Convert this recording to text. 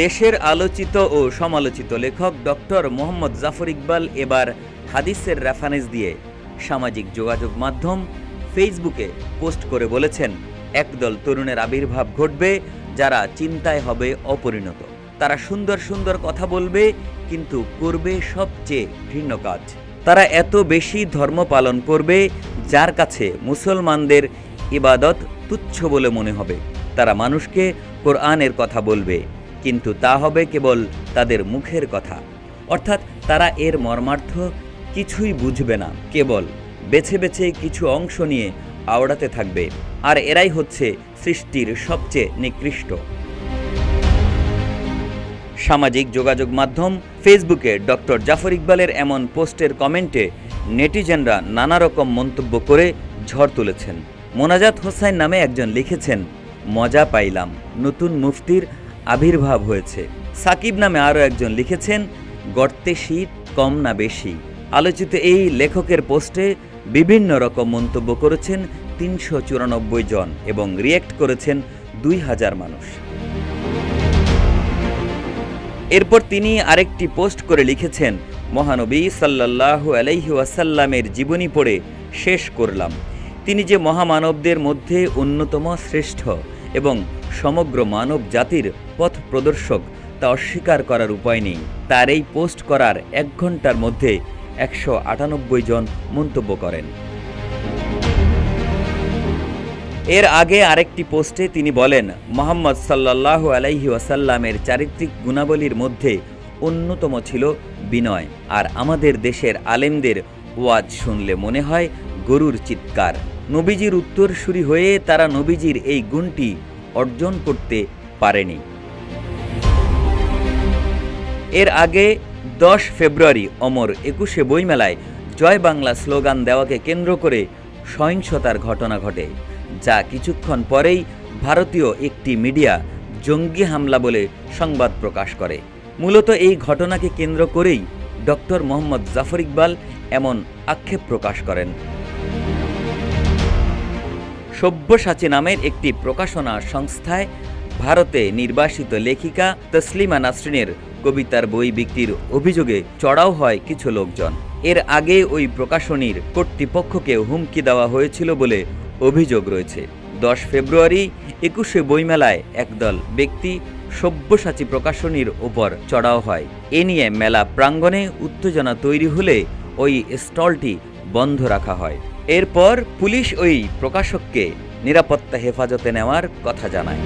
দেশের আলোচিত ও সমালোচিত লেখক ডক্টর মোহাম্মদ জাফর ইকবাল এবার হাদিসের রেফারেন্স দিয়ে সামাজিক যোগাযোগ মাধ্যম ফেসবুকে পোস্ট করে বলেছেন, একদল তরুণের আবির্ভাব ঘটবে যারা চিন্তায় হবে অপরিণত। তারা সুন্দর সুন্দর কথা বলবে কিন্তু করবে সবচেয়ে ঘৃণ্য কাজ। তারা এত বেশি ধর্ম পালন করবে যার কাছে মুসলমানদের ইবাদত তুচ্ছ বলে মনে হবে। তারা মানুষকে কোরআনের কথা বলবে কিন্তু তা হবে কেবল তাদের মুখের কথা, অর্থাৎ তারা এর মর্মার্থ কিছুই বুঝবে না, কেবল বেছে বেছে কিছু অংশ নিয়ে আওড়াতে থাকবে। আর এরাই হচ্ছে সৃষ্টির সবচেয়ে নিকৃষ্ট। সামাজিক যোগাযোগ মাধ্যম ফেসবুকে ডক্টর জাফর ইকবালের এমন পোস্টের কমেন্টে নেটিজেনরা নানা রকম মন্তব্য করে ঝড় তুলেছেন। মোনাজাত হোসাইন নামে একজন লিখেছেন, মজা পাইলাম, নতুন মুফতির আবির্ভাব হয়েছে। সাকিব নামে আরও একজন লিখেছেন, গর্তে শীত কম না বেশি। আলোচিত এই লেখকের পোস্টে বিভিন্ন রকম মন্তব্য করেছেন ৩৯৪ জন এবং রিয়েক্ট করেছেন ২০০০ মানুষ। এরপর তিনি আরেকটি পোস্ট করে লিখেছেন, মহানবী সাল্লাল্লাহু আলাইহি ওয়াসাল্লামের জীবনী পড়ে শেষ করলাম। তিনি যে মহামানবদের মধ্যে অন্যতম শ্রেষ্ঠ এবং সমগ্র মানব জাতির পথ প্রদর্শক তা অস্বীকার করার উপায় নেই। তার এই পোস্ট করার ১ ঘন্টার মধ্যে ১৯৮ জন মন্তব্য করেন। এর আগে আরেকটি পোস্টে তিনি বলেন, মুহাম্মদ সাল্লাল্লাহু আলাইহি ওয়াসাল্লামের চারিত্রিক গুণাবলীর মধ্যে অন্যতম ছিল বিনয়। আর আমাদের দেশের আলেমদের ওয়াজ শুনলে মনে হয় গরুর চিৎকার। নবীজির উত্তরসূরি হয়ে তারা নবীজির এই গুণটি অর্জন করতে পারেনি। এর আগে ১০ ফেব্রুয়ারি অমর ২১শে বইমেলায় জয় বাংলা স্লোগান দেওয়াকে কেন্দ্র করে সহিংসতার ঘটনা ঘটে, যা কিছুক্ষণ পরেই ভারতীয় একটি মিডিয়া জঙ্গি হামলা বলে সংবাদ প্রকাশ করে। মূলত এই ঘটনাকে কেন্দ্র করেই ডক্টর মোহাম্মদ জাফর ইকবাল এমন আক্ষেপ প্রকাশ করেন। সব্যসাচী নামের একটি প্রকাশনা সংস্থায় ভারতে নির্বাসিত লেখিকা তসলিমা নাসরিনের কবিতার বই বিক্রির অভিযোগে চড়াও হয় কিছু লোকজন। এর আগে ওই প্রকাশনীর কর্তৃপক্ষকে হুমকি দেওয়া হয়েছিল বলে অভিযোগ রয়েছে। ১০ ফেব্রুয়ারি ২১শে বইমেলায় একদল ব্যক্তি সব্যসাচী প্রকাশনীর ওপর চড়াও হয়। এ নিয়ে মেলা প্রাঙ্গণে উত্তেজনা তৈরি হলে ওই স্টলটি বন্ধ রাখা হয়। এরপর পুলিশ ওই প্রকাশককে নিরাপত্তা হেফাজতে নেওয়ার কথা জানায়।